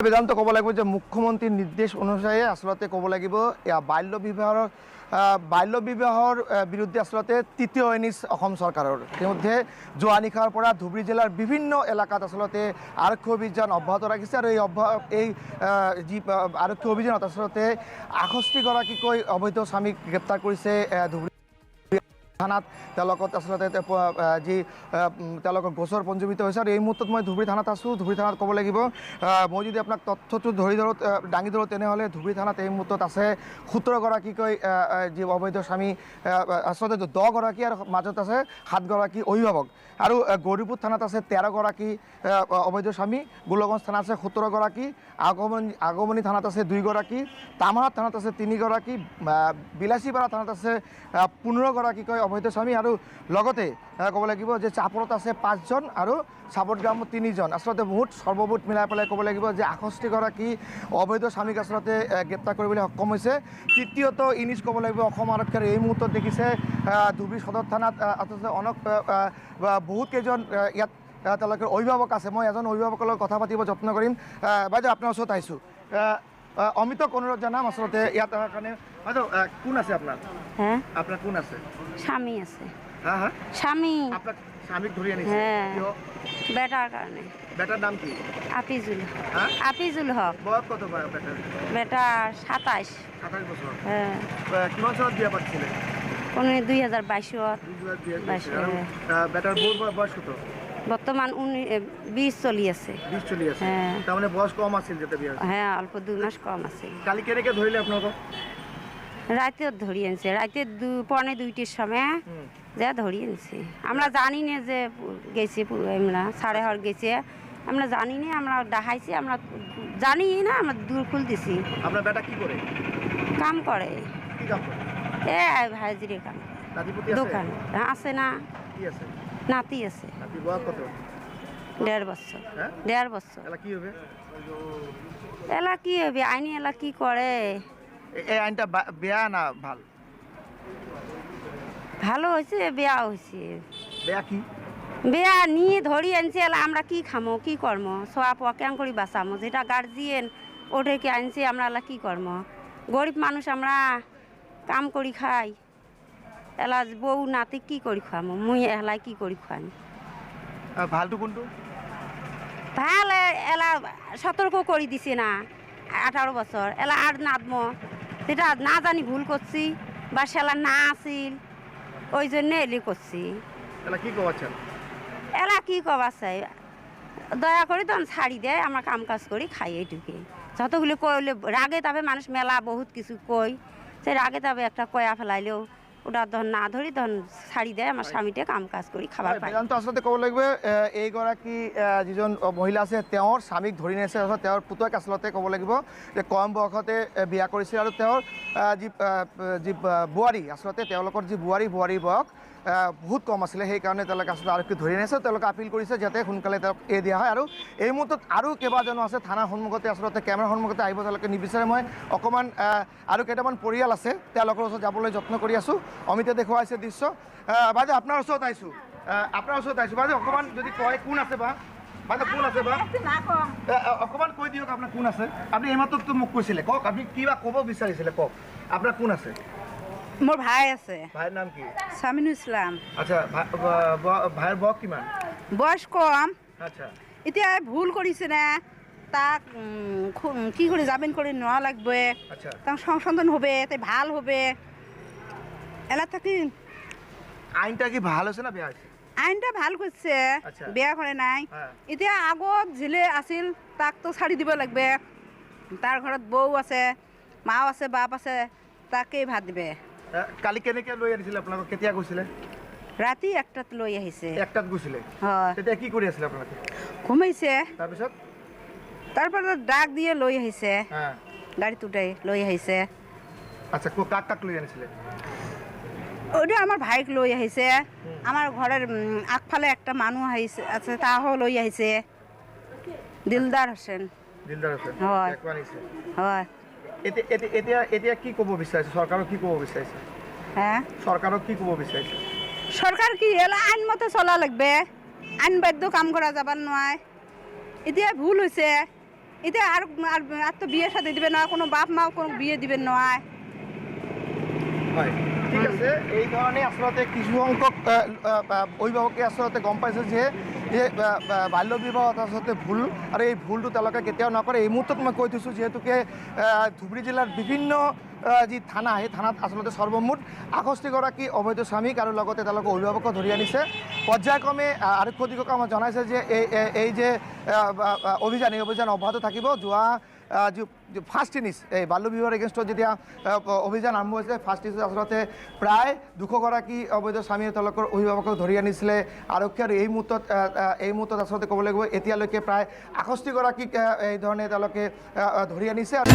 বেদান্ত ক'ব লাগিব যে মুখ্যমন্ত্ৰীৰ নিৰ্দেশ অনুযায়ী আচলতে ক'ব লাগিব বাল্য বিবাহৰ বিৰুদ্ধে আচলতে তৃতীয় এনিছ অসম চৰকাৰৰ ইতিমধ্যে যোৱা নিশাৰ পৰা ধুবুৰী জিলাৰ বিভিন্ন এলেকাত আচলতে আৰক্ষী অভিযান অব্যাহত ৰাখিছে আৰু এই যি আৰক্ষী অভিযানত আচলতে ৬৮গৰাকীকৈ অবৈধ স্বামীক গ্ৰেপ্তাৰ কৰিছে ধুবুৰী থানাত তেওঁলোকত আচলতে যি তেওঁলোকৰ গোচৰ পঞ্জীভূত হৈছে আৰু এই মুহূৰ্তত মই ধুবুৰী থানাত আছোঁ। ধুবুৰী থানাত ক'ব লাগিব মই যদি আপোনাক তথ্যটো দাঙি ধৰোঁ তেনেহ'লে ধুবুৰী থানাত এই মুহূৰ্তত আছে ১৭গৰাকীকৈ যি অবৈধ স্বামী আচলতে ১০গৰাকী আৰু মাজত আছে ৭গৰাকী অভিভাৱক আৰু গৌৰীপুৰ থানাত আছে ১৩গৰাকী অবৈধ স্বামী, গোলগঞ্জ থানাত আছে ১৭গৰাকী, আগমনী থানাত আছে ২গৰাকী, তামাহাট থানাত আছে ৩গৰাকী, বিলাচীপাৰা থানাত আছে ১৫গৰাকীকৈ অবৈধ স্বামী আৰু লগতে ক'ব লাগিব যে চাপৰত আছে ৫জন আৰু চাপৰগ্ৰামত ৩জন। আচলতে সৰ্বমুঠ মিলাই পেলাই ক'ব লাগিব যে ৬৮গৰাকী অবৈধ স্বামীক আচলতে গ্ৰেপ্তাৰ কৰিবলৈ সক্ষম হৈছে। তৃতীয়টো ইনিছ ক'ব লাগিব অসম আৰক্ষীয়ে এই মুহূৰ্তত দেখিছে ধুবুৰী সদৰ থানাত আচলতে বহুত কেইজন ইয়াত তেওঁলোকৰ অভিভাৱক আছে। মই এজন অভিভাৱকৰ লগত কথা পাতিব যত্ন কৰিম। বাইদেউ আপোনাৰ ওচৰত আহিছোঁ। অমিতক অনুৰোধ জনাম আচলতে ইয়াত অহাৰ কাৰণে। বাইদেউ কোন আছে আপোনাৰ? আপোনাৰ কোন আছে? স্বামী আছে। হা স্বামী আপনার স্বামীক ধরে আনিছে কিয়? বেটার কারণে। বেটার নাম কি? আপিজুল। হ্যাঁ আপিজুল হক। বয়স কত বেটার? বেটা ২৭। ২৭ বছর। হ্যাঁ। কিমান চনত বিয়া পাতিছিলে? কোনে ২০২২ বেটার বউর বয়স কত? বর্তমান ২০ চলি আছে। 20 চলি আছে। হ্যাঁ। তার মানে বয়স কম আছিল যেটা বিয়া হইছে। হ্যাঁ, অল্প ২ মাস কম আছে। কালি কেনেকে ধরিলে আপনাকে? রাতে ধরি আনছে, রাতে ২:৩০ সময় যা ধরি আনছে। আমরা জানি না যে গেছে, আমরা সাড়ে হর গেছে, আমরা জানি না, আমরা দেখাইছি, আমরা জানি না, আমরা দূর খুল দিছি। আপনার বেটা কি করে? কাম করে। কি কাম করে? হাজিরে কাম। নাতিপুতি আছে? দোকান আছে না? কি আছে? নাতি আছে। নাতি বয়স কত? ১.৫ বছর। হ্যাঁ? ১.৫ বছর। এলা কি হবে? এলা কি হবে? আইনি এলা কি করে? এই আইনটা বেয়া না ভাল? ভালো হয়েছে, বেয়া হয়েছে। বেয়া কি? বেয়া নিয়ে ধরি আনছে, এলা আমরা কি খামো, কি কর্ম, সোয়া পোয়া কেন করি বাঁচামো, যেটা গার্জিয়ান ওটাকে আনছে, আমরা এলা কি কর্ম, গরিব মানুষ আমরা কাম করি খাই, এলা বউ নাতি কি করি খামো, মুই এলাই কি করি খাই। ভালটো কোনটো? ভাল এলা সতর্ক করে দিছে না 18 বছর, এলা আর নাদমো, সেটা না জানি ভুল করছি বা সেলা না আসিল, ওই জন্য এলি করছি। এলা কি কবাচ্ছেন? এলা কি কবা চাই, দয়া করে তখন ছাড়ি দেয়, আমরা কাম কাজ করি খাই এইটুকে। যতগুলো কইলে রাগে তবে মানুষ মেলা বহুত কিছু কই, সেই রাগে তবে একটা কয়া ফেলাইলেও ওটা ধন না ধরি তখন ছাড়ি দেয়, আমার স্বামীতে কাম কাজ করি খাবার পাই। বেদান্ত আচলতে ক'ব লাগিব এইগৰাকী যিজন মহিলা আছে তেওঁৰ স্বামীক ধৰি নিছে, তেওঁৰ পুতেক আচলতে ক'ব লাগিব যে কম বয়সতে বিয়া কৰিছিল আৰু তেওঁৰ যি বোৱাৰী আচলতে তেওঁলোকৰ যি বোৱাৰীৰ বয়স বহুত কম আছিলে, সেইকাৰণে তেওঁলোকে আচলতে আৰক্ষী ধৰি নিছে। তেওঁলোকে আপিল কৰিছে যাতে সোনকালে তেওঁক এৰি দিয়া হয় আৰু এই মুহূৰ্তত আৰু কেইবাজনো আছে থানাৰ সন্মুখতে, আচলতে কেমেৰাৰ সন্মুখতে আহিব তেওঁলোকে নিবিচাৰে। মই অকণমান আৰু কেইটামান পৰিয়াল আছে তেওঁলোকৰ ওচৰত যাবলৈ যত্ন কৰি আছোঁ। অমিতে দেখুৱাইছে দৃশ্য। বাইদেউ আপোনাৰ ওচৰত আহিছোঁ, বাইদেউ অকণমান যদি কয় কোন আছে বা বাইদেউ কোন আছে বা অকণমান কৈ দিয়ক আপোনাৰ কোন আছে। আপুনি এইমাত্ৰতো মোক কৈছিলে, কওক আপুনি কিবা ক'ব বিচাৰিছিলে, কওক আপোনাৰ কোন আছে? মোৰ ভাই আছে। ভাইৰ নাম কি? সামিনুল ইসলাম। আচ্ছা, ভাইৰ বয়স কিমান? বয়স কম। আচ্ছা, এতিয়া ভুল কৰিছে না, তাক কি করে জামিন করে নেওয়া লাগবে, আচ্ছা, তার সংশোধন হবে, তাই ভাল হবে। এলা থাকি আইনটা কি ভাল হৈছে না বেয়া হৈছে? আইনটা ভাল করছে, আচ্ছা। বেয়া করে নাই। হ্যাঁ। এতিয়া আগত জিলে আছিল তাক তো ছাড়ি দিব লাগবে, তার ঘৰত বউ আছে, মাও আছে, বাপ আছে, তাকেই ভাত দিবে। কালি কেনেকৈ লৈ আনিছিলে আপোনালোকক? কেতিয়া গৈছিলে? ৰাতি 1টাত লৈ আহিছে। 1টাত গৈছিলে? হয়, তেতিয়া কি কৰি আছিলে আপোনালোকে? ঘুমাইছে। তাৰপিছত? তারপরে ডাক দিয়ে লই আহিছে, হ্যাঁ, গাড়িত উঠাই লৈ আহিছে। আচ্ছা, কাক লৈ আনিছিলে? ওটা আমার ভাইক লৈ আহিছে, আমার ঘরের আগফালে একটা মানুষ আহিছে আছে, তাহও লৈ আহিছে, দিলদার হোসেন। দিলদাৰ আছে? হয়। একো আনিছে? হয়। এতিয়া কি ক'ব বিচাৰিছে? চৰকাৰক কি ক'ব বিচাৰিছে? হ্যাঁ, চৰকাৰক কি ক'ব বিচাৰিছে? সরকার কি এলা আইন মতে চলা লাগবে, আইন বাধ্য কাম করা যাবার নয়। এতিয়া ভুল হয়েছে, এতিয়া আৰু তো বিয়ে সাথে দিবে নহয়, কোনো বাপ মাও কোনো বিয়ে দিবে নহয়। হয়, ঠিক আছে। এই ধৰণে আচলতে কিছু সংখ্যক অভিভাৱকে আচলতে গম পাইছে যে বাল্য বিবাহ আচলতে ভুল, আৰু এই ভুলটো তেওঁলোকে কেতিয়াও নকৰে। এই মুহূৰ্তত মই কৈ থৈছোঁ, যিহেতুকে ধুবুৰী জিলাৰ বিভিন্ন যি থানা, সেই থানাত আচলতে সৰ্বমুঠ ৬৮গৰাকী অবৈধ শ্ৰমিক আৰু লগতে তেওঁলোকৰ অভিভাৱকক ধৰি আনিছে। পৰ্যায়ক্ৰমে আৰক্ষী অধীক্ষকে আমাক জনাইছে যে এই যে অভিযান, এই অভিযান অব্যাহত থাকিব। যোৱা যি ফাৰ্ষ্ট ইনিংছ, এই বাল্য বিবাহৰ এগেইনষ্টত যেতিয়া অভিযান আৰম্ভ হৈছিলে, ফাৰ্ষ্ট ইনিংছত আচলতে প্ৰায় ২০০গৰাকী অবৈধ স্বামীয়ে তেওঁলোকৰ অভিভাৱকক ধৰি আনিছিলে আৰক্ষী। আৰু এই মুহূৰ্তত আচলতে ক'ব লাগিব এতিয়ালৈকে প্ৰায় ৬৮গৰাকীক এই ধৰণে তেওঁলোকে ধৰি আনিছে। আৰু